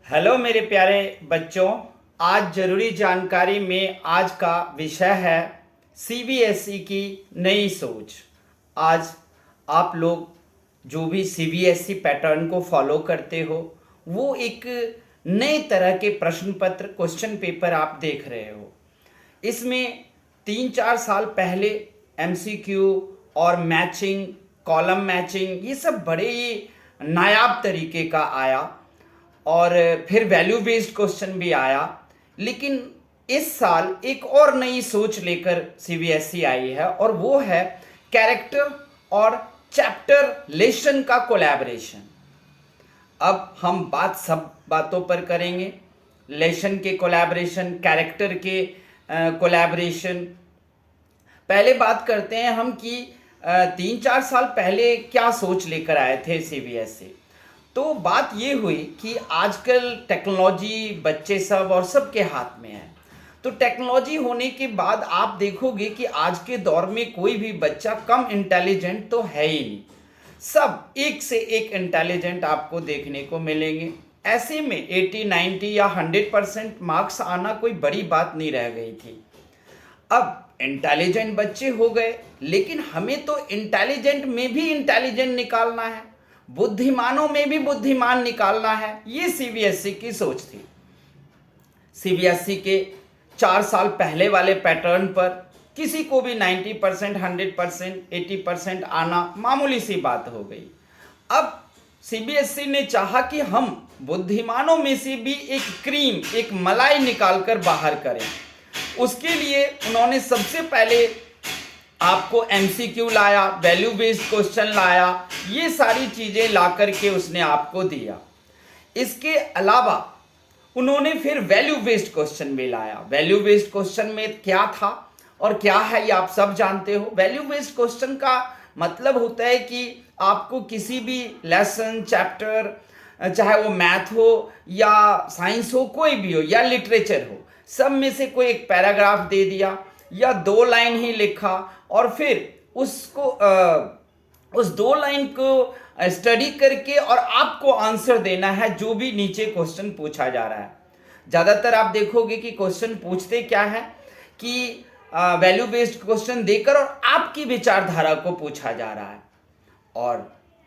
Hello मेरे प्यारे बच्चों। आज ज़रूरी जानकारी में आज का विषय है सीबीएसई की नई सोच। आज आप लोग जो भी सीबीएसई पैटर्न को फॉलो करते हो वो एक नए तरह के प्रश्न पत्र क्वेश्चन पेपर आप देख रहे हो। इसमें 3-4 साल पहले एमसीक्यू और मैचिंग, कॉलम मैचिंग, ये सब बड़े ही नायाब तरीके का आया और फिर वैल्यू बेस्ड क्वेश्चन भी आया। लेकिन इस साल एक और नई सोच लेकर सीबीएसई आई है और वो है कैरेक्टर और चैप्टर लेसन का कोलैबोरेशन। अब हम बात सब बातों पर करेंगे, लेसन के कोलैबोरेशन, कैरेक्टर के कोलैबोरेशन। पहले बात करते हैं हम कि 3-4 साल पहले क्या सोच लेकर आए थे सीबीएसई। तो बात ये हुई कि आजकल टेक्नोलॉजी बच्चे सब और सबके हाथ में है। तो टेक्नोलॉजी होने के बाद आप देखोगे कि आज के दौर में कोई भी बच्चा कम इंटेलिजेंट तो है ही नहीं, सब एक से एक इंटेलिजेंट आपको देखने को मिलेंगे। ऐसे में 80, 90 या 100% मार्क्स आना कोई बड़ी बात नहीं रह गई थी। अब इंटेलिजेंट बच्चे हो गए, लेकिन हमें तो इंटेलिजेंट में भी इंटेलिजेंट निकालना है, बुद्धिमानों में भी बुद्धिमान निकालना है। ये सीबीएसई की सोच थी। सीबीएसई के 4 साल पहले वाले पैटर्न पर किसी को भी 90%, 100%, 80% आना मामूली सी बात हो गई। अब सीबीएसई ने चाहा कि हम बुद्धिमानों में से भी एक क्रीम, एक मलाई निकालकर बाहर करें। उसके लिए उन्होंने सबसे पहले आपको एमसीक्यू लाया, वैल्यू बेस्ड क्वेश्चन लाया, ये सारी चीज़ें ला करके उसने आपको दिया। इसके अलावा उन्होंने फिर वैल्यू बेस्ड क्वेश्चन भी लाया। वैल्यू बेस्ड क्वेश्चन में क्या था और क्या है ये आप सब जानते हो। वैल्यू बेस्ड क्वेश्चन का मतलब होता है कि आपको किसी भी लेसन, चैप्टर, चाहे वो मैथ हो या साइंस हो, कोई भी हो, या लिटरेचर हो, सब में से कोई एक पैराग्राफ दे दिया या 2 लाइन ही लिखा और फिर उसको उस 2 लाइन को स्टडी करके और आपको आंसर देना है जो भी नीचे क्वेश्चन पूछा जा रहा है। ज़्यादातर आप देखोगे कि क्वेश्चन पूछते क्या है कि वैल्यू बेस्ड क्वेश्चन देकर और आपकी विचारधारा को पूछा जा रहा है। और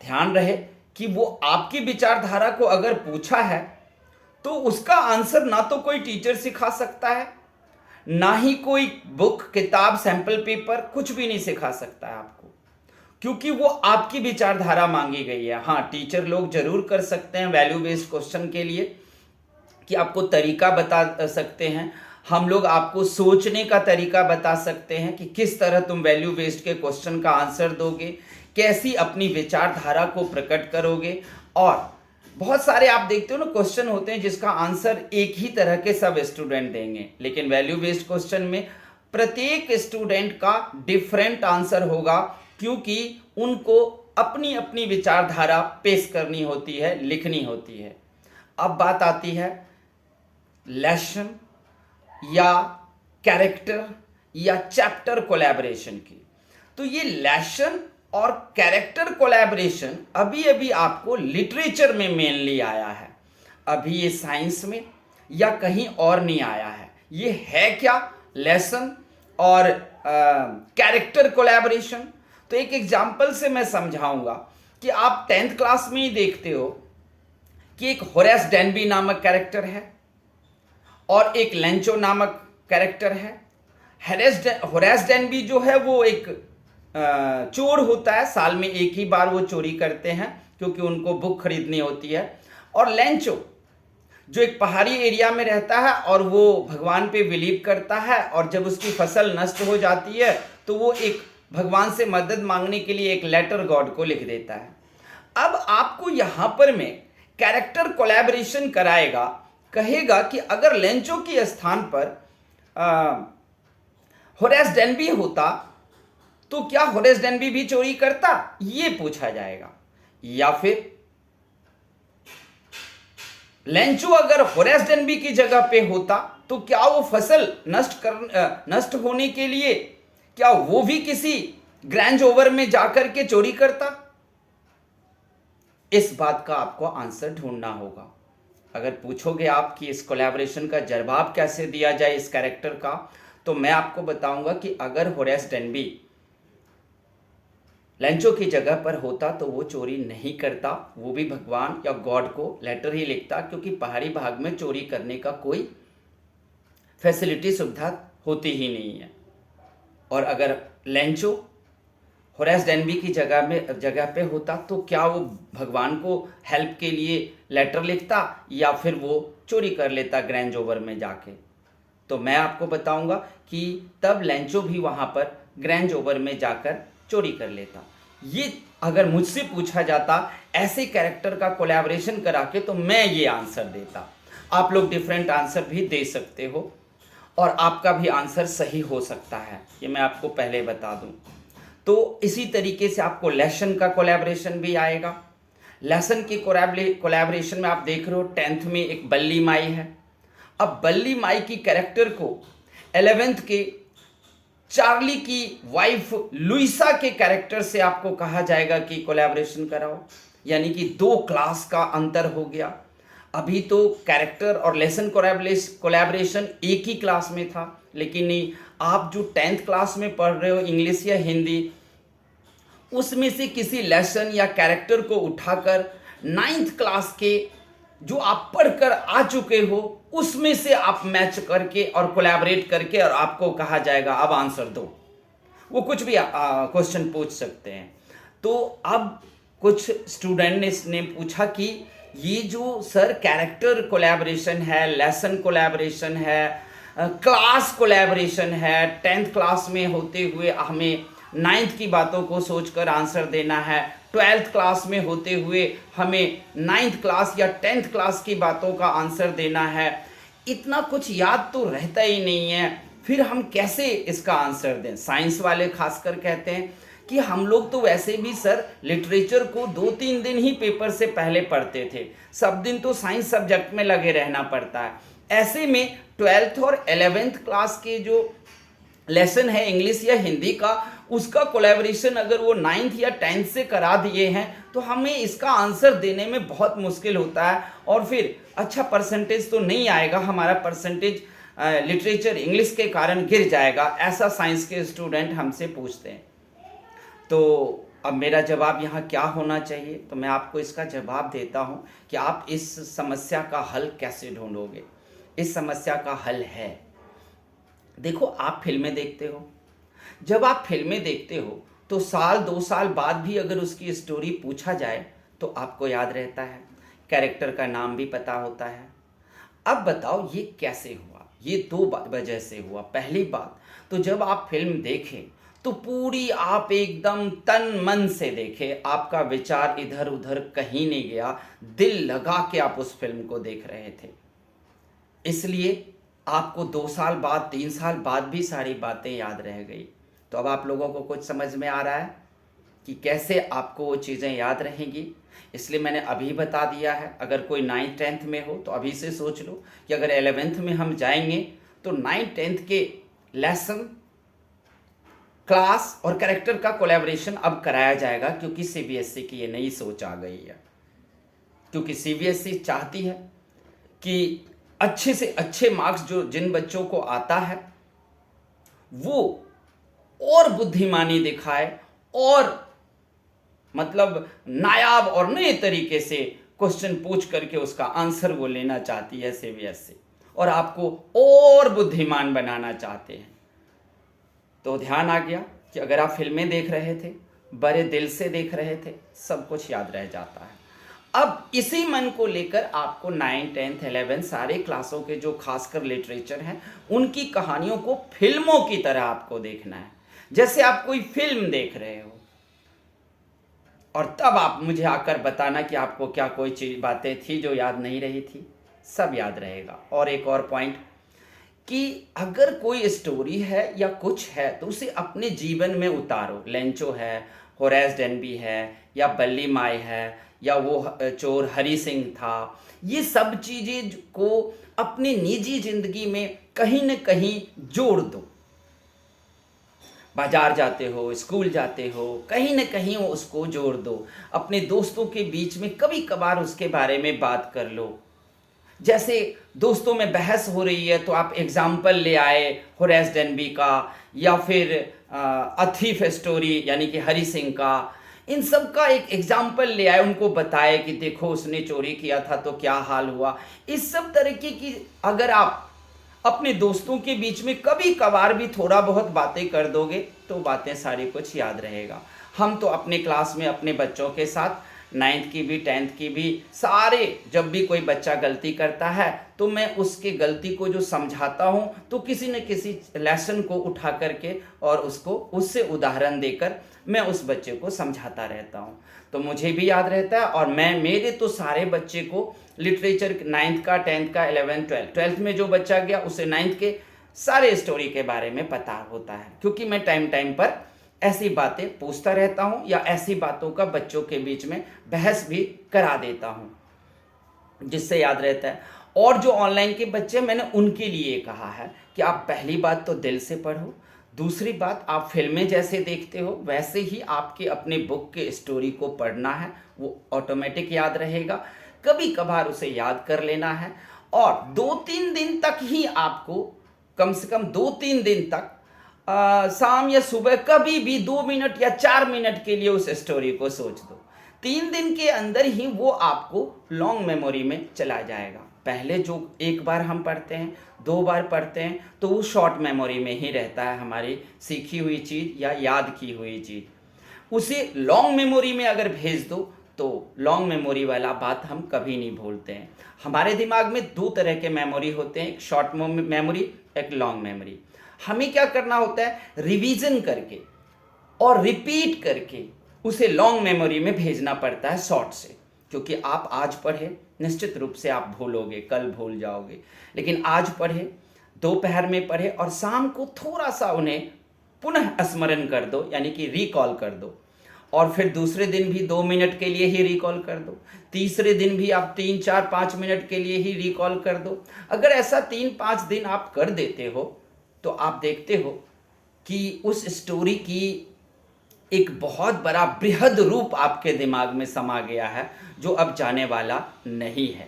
ध्यान रहे कि वो आपकी विचारधारा को अगर पूछा है तो उसका आंसर ना तो कोई टीचर सिखा सकता है, ना ही कोई बुक, किताब, सैंपल पेपर, कुछ भी नहीं सिखा सकता है आपको, क्योंकि वो आपकी विचारधारा मांगी गई है। हाँ, टीचर लोग जरूर कर सकते हैं वैल्यू बेस्ड क्वेश्चन के लिए कि आपको तरीका बता सकते हैं, हम लोग आपको सोचने का तरीका बता सकते हैं कि किस तरह तुम वैल्यू बेस्ड के क्वेश्चन का आंसर दोगे, कैसी अपनी विचारधारा को प्रकट करोगे। और बहुत सारे आप देखते हो ना क्वेश्चन होते हैं जिसका आंसर एक ही तरह के सब स्टूडेंट देंगे, लेकिन वैल्यू बेस्ड क्वेश्चन में प्रत्येक स्टूडेंट का डिफरेंट आंसर होगा, क्योंकि उनको अपनी अपनी विचारधारा पेश करनी होती है, लिखनी होती है। अब बात आती है लेसन या कैरेक्टर या चैप्टर कोलैबोरेशन की। तो ये लेसन और कैरेक्टर कोलैबोरेशन अभी अभी आपको लिटरेचर में मेनली आया है, अभी ये साइंस में या कहीं और नहीं आया है। ये है क्या लेसन और कैरेक्टर कोलैबोरेशन? तो एक एग्जाम्पल से मैं समझाऊंगा कि आप 10th क्लास में ही देखते हो कि एक होरेस डेनबी नामक कैरेक्टर है और एक लेंचो नामक कैरेक्टर है। होरेस डेनबी जो है वो एक चोर होता है, साल में एक ही बार वो चोरी करते हैं क्योंकि उनको बुक खरीदनी होती है। और लेंचो जो एक पहाड़ी एरिया में रहता है और वो भगवान पे बिलीव करता है, और जब उसकी फसल नष्ट हो जाती है तो वो एक भगवान से मदद मांगने के लिए एक लेटर गॉड को लिख देता है। अब आपको यहां पर में कैरेक्टर कोलैबोरेशन कराएगा, कहेगा कि अगर लेंचो के स्थान पर होरेस डेनबी होता तो क्या होरेस डेनबी भी चोरी करता, ये पूछा जाएगा। या फिर लेंचो अगर होरेस डेनबी की जगह पे होता तो क्या वो फसल नष्ट होने के लिए क्या वो भी किसी ग्रैंज ओवर में जाकर के चोरी करता? इस बात का आपको आंसर ढूंढना होगा। अगर पूछोगे आप कि इस कोलैबोरेशन का जवाब कैसे दिया जाए इस कैरेक्टर का, तो मैं आपको बताऊंगा कि अगर होरेस डेनबी लेंचो की जगह पर होता तो वो चोरी नहीं करता, वो भी भगवान या गॉड को लेटर ही लिखता, क्योंकि पहाड़ी भाग में चोरी करने का कोई फैसिलिटी सुविधा होती ही नहीं है। और अगर लेंचो होरेस डेनबी की जगह पे होता तो क्या वो भगवान को हेल्प के लिए लेटर लिखता या फिर वो चोरी कर लेता ग्रैंज ओवर में जाके। तो मैं आपको बताऊंगा कि तब लेंचो भी वहाँ पर ग्रैंज ओवर में जाकर चोरी कर लेता। ये अगर मुझसे पूछा जाता ऐसे कैरेक्टर का कोलैबोरेशन करा के, तो मैं ये आंसर देता। आप लोग डिफरेंट आंसर भी दे सकते हो और आपका भी आंसर सही हो सकता है, ये मैं आपको पहले बता दूं। तो इसी तरीके से आपको लेसन का कोलैबोरेशन भी आएगा। लेसन के कोलैबोरेशन में आप देख रहे हो 10th में एक बल्ली माई है। अब बल्ली माई की कैरेक्टर को 11th के चार्ली की वाइफ लुइसा के कैरेक्टर से आपको कहा जाएगा कि कोलैबोरेशन कराओ, यानी कि 2 क्लास का अंतर हो गया। अभी तो कैरेक्टर और लेसन कोलैबोरेशन एक ही क्लास में था, लेकिन नहीं, आप जो 10th क्लास में पढ़ रहे हो इंग्लिश या हिंदी, उसमें से किसी लेसन या कैरेक्टर को उठाकर 9th क्लास के जो आप पढ़कर आ चुके हो उसमें से आप मैच करके और कोलैबोरेट करके और आपको कहा जाएगा अब आंसर दो। वो कुछ भी क्वेश्चन पूछ सकते हैं। तो अब कुछ स्टूडेंट ने पूछा कि ये जो सर कैरेक्टर कोलैबोरेशन है, लेसन कोलैबोरेशन है, क्लास कोलैबोरेशन है, 10th क्लास में होते हुए हमें 9th की बातों को सोचकर आंसर देना है, 12th क्लास में होते हुए हमें 9th क्लास या 10th क्लास की बातों का आंसर देना है, इतना कुछ याद तो रहता ही नहीं है, फिर हम कैसे इसका आंसर दें। साइंस वाले खासकर कहते हैं कि हम लोग तो वैसे भी सर लिटरेचर को 2-3 दिन ही पेपर से पहले पढ़ते थे, सब दिन तो साइंस सब्जेक्ट में लगे रहना पड़ता है। ऐसे में 12th और 11th क्लास के जो लेसन है इंग्लिश या हिंदी का, उसका कोलैबोरेशन अगर वो 9th या 10th से करा दिए हैं तो हमें इसका आंसर देने में बहुत मुश्किल होता है और फिर अच्छा परसेंटेज तो नहीं आएगा, हमारा परसेंटेज लिटरेचर इंग्लिश के कारण गिर जाएगा, ऐसा साइंस के स्टूडेंट हमसे पूछते हैं। तो अब मेरा जवाब यहाँ क्या होना चाहिए, तो मैं आपको इसका जवाब देता हूँ कि आप इस समस्या का हल कैसे ढूंढोगे। इस समस्या का हल है, देखो आप फिल्में देखते हो, जब आप फिल्में देखते हो तो साल 2 साल बाद भी अगर उसकी स्टोरी पूछा जाए तो आपको याद रहता है, कैरेक्टर का नाम भी पता होता है। अब बताओ ये कैसे हुआ, ये 2 वजह से हुआ। पहली बात तो जब आप फिल्म देखें तो पूरी आप एकदम तन मन से देखें, आपका विचार इधर उधर कहीं नहीं गया, दिल लगा के आप उस फिल्म को देख रहे थे, इसलिए आपको 2 साल बाद 3 साल बाद भी सारी बातें याद रह गई। तो अब आप लोगों को कुछ समझ में आ रहा है कि कैसे आपको वो चीज़ें याद रहेंगी, इसलिए मैंने अभी बता दिया है। अगर कोई 9th 10th में हो तो अभी से सोच लो कि अगर 11th में हम जाएंगे तो 9th 10th के लेसन, क्लास और कैरेक्टर का कोलैबोरेशन अब कराया जाएगा, क्योंकि सीबीएसई की ये नई सोच आ गई है। क्योंकि सीबीएसई चाहती है कि अच्छे से अच्छे मार्क्स जो जिन बच्चों को आता है वो और बुद्धिमानी दिखाए और मतलब नायाब और नए तरीके से क्वेश्चन पूछ करके उसका आंसर वो लेना चाहती है सीबीएसई, और आपको और बुद्धिमान बनाना चाहते हैं। तो ध्यान आ गया कि अगर आप फिल्में देख रहे थे, बड़े दिल से देख रहे थे, सब कुछ याद रह जाता है। अब इसी मन को लेकर आपको 9th 10th 11th सारे क्लासों के जो खासकर लिटरेचर हैं उनकी कहानियों को फिल्मों की तरह आपको देखना है, जैसे आप कोई फिल्म देख रहे हो, और तब आप मुझे आकर बताना कि आपको क्या कोई चीज बातें थी जो याद नहीं रही थी, सब याद रहेगा। और एक और पॉइंट कि अगर कोई स्टोरी है या कुछ है तो उसे अपने जीवन में उतारो। लेंचो है, होरेस डेनबी है, या बल्ली माई है, या वो चोर हरी सिंह था, ये सब चीज़ें को अपनी निजी जिंदगी में कहीं न कहीं जोड़ दो। बाजार जाते हो, स्कूल जाते हो, कहीं न कहीं उसको जोड़ दो। अपने दोस्तों के बीच में कभी कभार उसके बारे में बात कर लो। जैसे दोस्तों में बहस हो रही है तो आप एग्जाम्पल ले आए होरेस डेनबी का, या फिर अ थीफ स्टोरी यानी कि हरि सिंह का, इन सब का एक एग्जाम्पल ले आए, उनको बताए कि देखो उसने चोरी किया था तो क्या हाल हुआ। इस सब तरीके की अगर आप अपने दोस्तों के बीच में कभी कभार भी थोड़ा बहुत बातें कर दोगे तो बातें सारी कुछ याद रहेगा। हम तो अपने क्लास में अपने बच्चों के साथ 9th की भी 10th की भी सारे, जब भी कोई बच्चा गलती करता है तो मैं उसके गलती को जो समझाता हूँ तो किसी न किसी लेसन को उठा करके और उसको उससे उदाहरण देकर मैं उस बच्चे को समझाता रहता हूँ। तो मुझे भी याद रहता है, और मैं मेरे तो सारे बच्चे को लिटरेचर 9th का 10th का 11th 12th में जो बच्चा गया उसे 9th के सारे स्टोरी के बारे में पता होता है, क्योंकि मैं टाइम टाइम पर ऐसी बातें पूछता रहता हूँ या ऐसी बातों का बच्चों के बीच में बहस भी करा देता हूँ, जिससे याद रहता है। और जो ऑनलाइन के बच्चे, मैंने उनके लिए कहा है कि आप पहली बात तो दिल से पढ़ो, दूसरी बात आप फिल्में जैसे देखते हो वैसे ही आपके अपने बुक के स्टोरी को पढ़ना है, वो ऑटोमेटिक याद रहेगा। कभी कभार उसे याद कर लेना है, और 2-3 दिन तक ही आपको, कम से कम 2-3 दिन तक शाम या सुबह कभी भी 2 मिनट या 4 मिनट के लिए उस स्टोरी को सोच दो। 3 दिन के अंदर ही वो आपको लॉन्ग मेमोरी में चला जाएगा। पहले जो एक बार हम पढ़ते हैं, 2 बार पढ़ते हैं तो वो शॉर्ट मेमोरी में ही रहता है, हमारी सीखी हुई चीज़ या याद की हुई चीज़। उसे लॉन्ग मेमोरी में अगर भेज दो तो लॉन्ग मेमोरी वाला बात हम कभी नहीं भूलते हैं। हमारे दिमाग में 2 तरह के मेमोरी होते हैं, एक शॉर्ट मेमोरी, एक लॉन्ग मेमोरी। हमें क्या करना होता है, रिवीजन करके और रिपीट करके उसे लॉन्ग मेमोरी में भेजना पड़ता है शॉर्ट से, क्योंकि आप आज पढ़े निश्चित रूप से आप भूलोगे, कल भूल जाओगे, लेकिन आज पढ़े, दोपहर में पढ़े और शाम को थोड़ा सा उन्हें पुनः स्मरण कर दो, यानी कि रिकॉल कर दो, और फिर दूसरे दिन भी 2 मिनट के लिए ही रिकॉल कर दो, तीसरे दिन भी आप 3, 4, 5 मिनट के लिए ही रिकॉल कर दो। अगर ऐसा 3-5 दिन आप कर देते हो तो आप देखते हो कि उस स्टोरी की एक बहुत बड़ा बृहद रूप आपके दिमाग में समा गया है, जो अब जाने वाला नहीं है।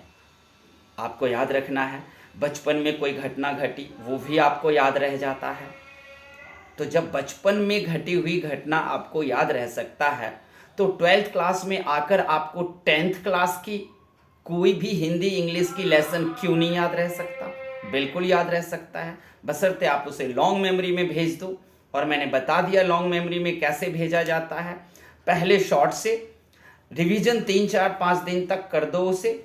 आपको याद रखना है, बचपन में कोई घटना घटी वो भी आपको याद रह जाता है। तो जब बचपन में घटी हुई घटना आपको याद रह सकता है तो 12th क्लास में आकर आपको 10th क्लास की कोई भी हिंदी इंग्लिश की लेसन क्यों नहीं याद रह सकता? बिल्कुल याद रह सकता है, बशर्ते आप उसे लॉन्ग मेमोरी में भेज दो। और मैंने बता दिया लॉन्ग मेमोरी में कैसे भेजा जाता है। पहले शॉर्ट से रिवीजन 3-4-5 दिन तक कर दो उसे,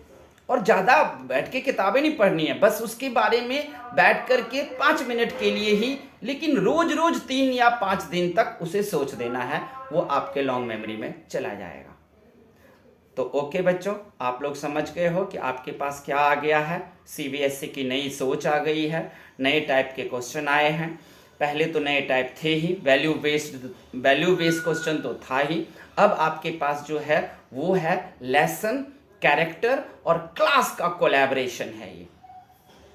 और ज़्यादा बैठ के किताबें नहीं पढ़नी है, बस उसके बारे में बैठ कर के 5 मिनट के लिए ही, लेकिन रोज रोज 3 या 5 दिन तक उसे सोच देना है, वो आपके लॉन्ग मेमोरी में चला जाएगा। तो ओके बच्चों, आप लोग समझ गए हो कि आपके पास क्या आ गया है। सीबीएसई की नई सोच आ गई है, नए टाइप के क्वेश्चन आए हैं। पहले तो नए टाइप थे ही, वैल्यू बेस्ड क्वेश्चन तो था ही। अब आपके पास जो है वो है लेसन, कैरेक्टर और क्लास का कोलैबोरेशन है ये,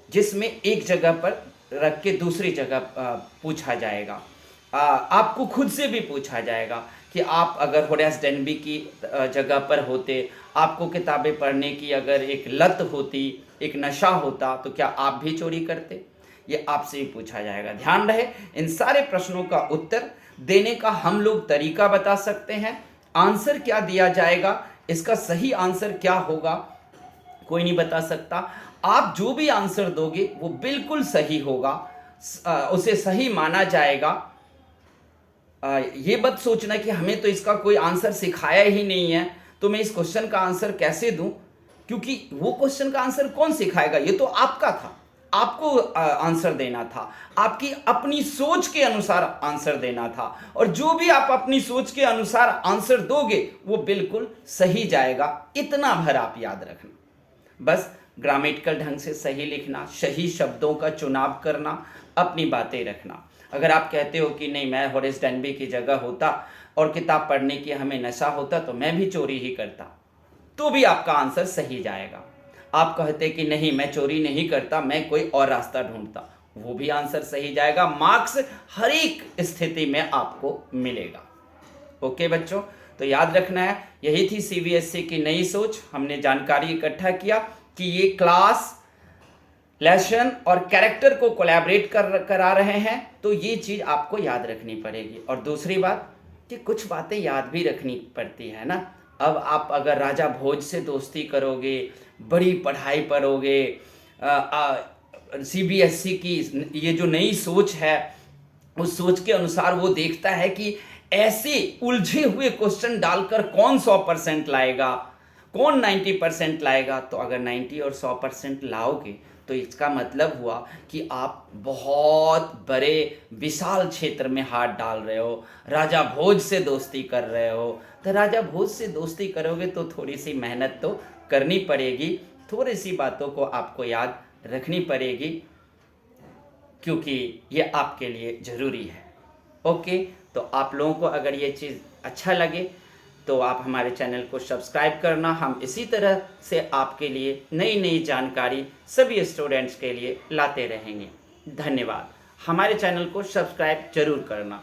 जिसमें एक जगह पर रख के दूसरी जगह पूछा जाएगा। आपको खुद से भी पूछा जाएगा कि आप अगर होरेस डेनबी की जगह पर होते, आपको किताबें पढ़ने की अगर एक लत होती, एक नशा होता, तो क्या आप भी चोरी करते? ये आपसे ही पूछा जाएगा। ध्यान रहे, इन सारे प्रश्नों का उत्तर देने का हम लोग तरीका बता सकते हैं। आंसर क्या दिया जाएगा, इसका सही आंसर क्या होगा, कोई नहीं बता सकता। आप जो भी आंसर दोगे वो बिल्कुल सही होगा, उसे सही माना जाएगा। ये मत सोचना कि हमें तो इसका कोई आंसर सिखाया ही नहीं है तो मैं इस क्वेश्चन का आंसर कैसे दूं, क्योंकि वो क्वेश्चन का आंसर कौन सिखाएगा, ये तो आपका था, आपको आंसर देना था, आपकी अपनी सोच के अनुसार आंसर देना था, और जो भी आप अपनी सोच के अनुसार आंसर दोगे वो बिल्कुल सही जाएगा। इतना भर आप याद रखना, बस ग्रामेटिकल ढंग से सही लिखना, सही शब्दों का चुनाव करना, अपनी बातें रखना। अगर आप कहते हो कि नहीं मैं होरेस डेनबी की जगह होता और किताब पढ़ने की हमें नशा होता तो मैं भी चोरी ही करता, तो भी आपका आंसर सही जाएगा। आप कहते कि नहीं मैं चोरी नहीं करता, मैं कोई और रास्ता ढूंढता, वो भी आंसर सही जाएगा। मार्क्स हर एक स्थिति में आपको मिलेगा। ओके बच्चों, तो याद रखना है, यही थी सीबीएसई की नई सोच। हमने जानकारी इकट्ठा किया कि ये क्लास लेसन और कैरेक्टर को कोलैबोरेट करा रहे हैं, तो ये चीज़ आपको याद रखनी पड़ेगी। और दूसरी बात कि कुछ बातें याद भी रखनी पड़ती है ना। अब आप अगर राजा भोज से दोस्ती करोगे, बड़ी पढ़ाई पढ़ोगे, सीबीएसई की ये जो नई सोच है, उस सोच के अनुसार वो देखता है कि ऐसे उलझे हुए क्वेश्चन डालकर कौन 100% लाएगा, कौन 90% लाएगा। तो अगर 90 और 100% लाओगे तो इसका मतलब हुआ कि आप बहुत बड़े विशाल क्षेत्र में हाथ डाल रहे हो, राजा भोज से दोस्ती कर रहे हो। तो राजा भोज से दोस्ती करोगे तो थोड़ी सी मेहनत तो करनी पड़ेगी, थोड़ी सी बातों को आपको याद रखनी पड़ेगी, क्योंकि ये आपके लिए ज़रूरी है। ओके, तो आप लोगों को अगर ये चीज़ अच्छा लगे तो आप हमारे चैनल को सब्सक्राइब करना। हम इसी तरह से आपके लिए नई नई जानकारी सभी स्टूडेंट्स के लिए लाते रहेंगे। धन्यवाद। हमारे चैनल को सब्सक्राइब जरूर करना।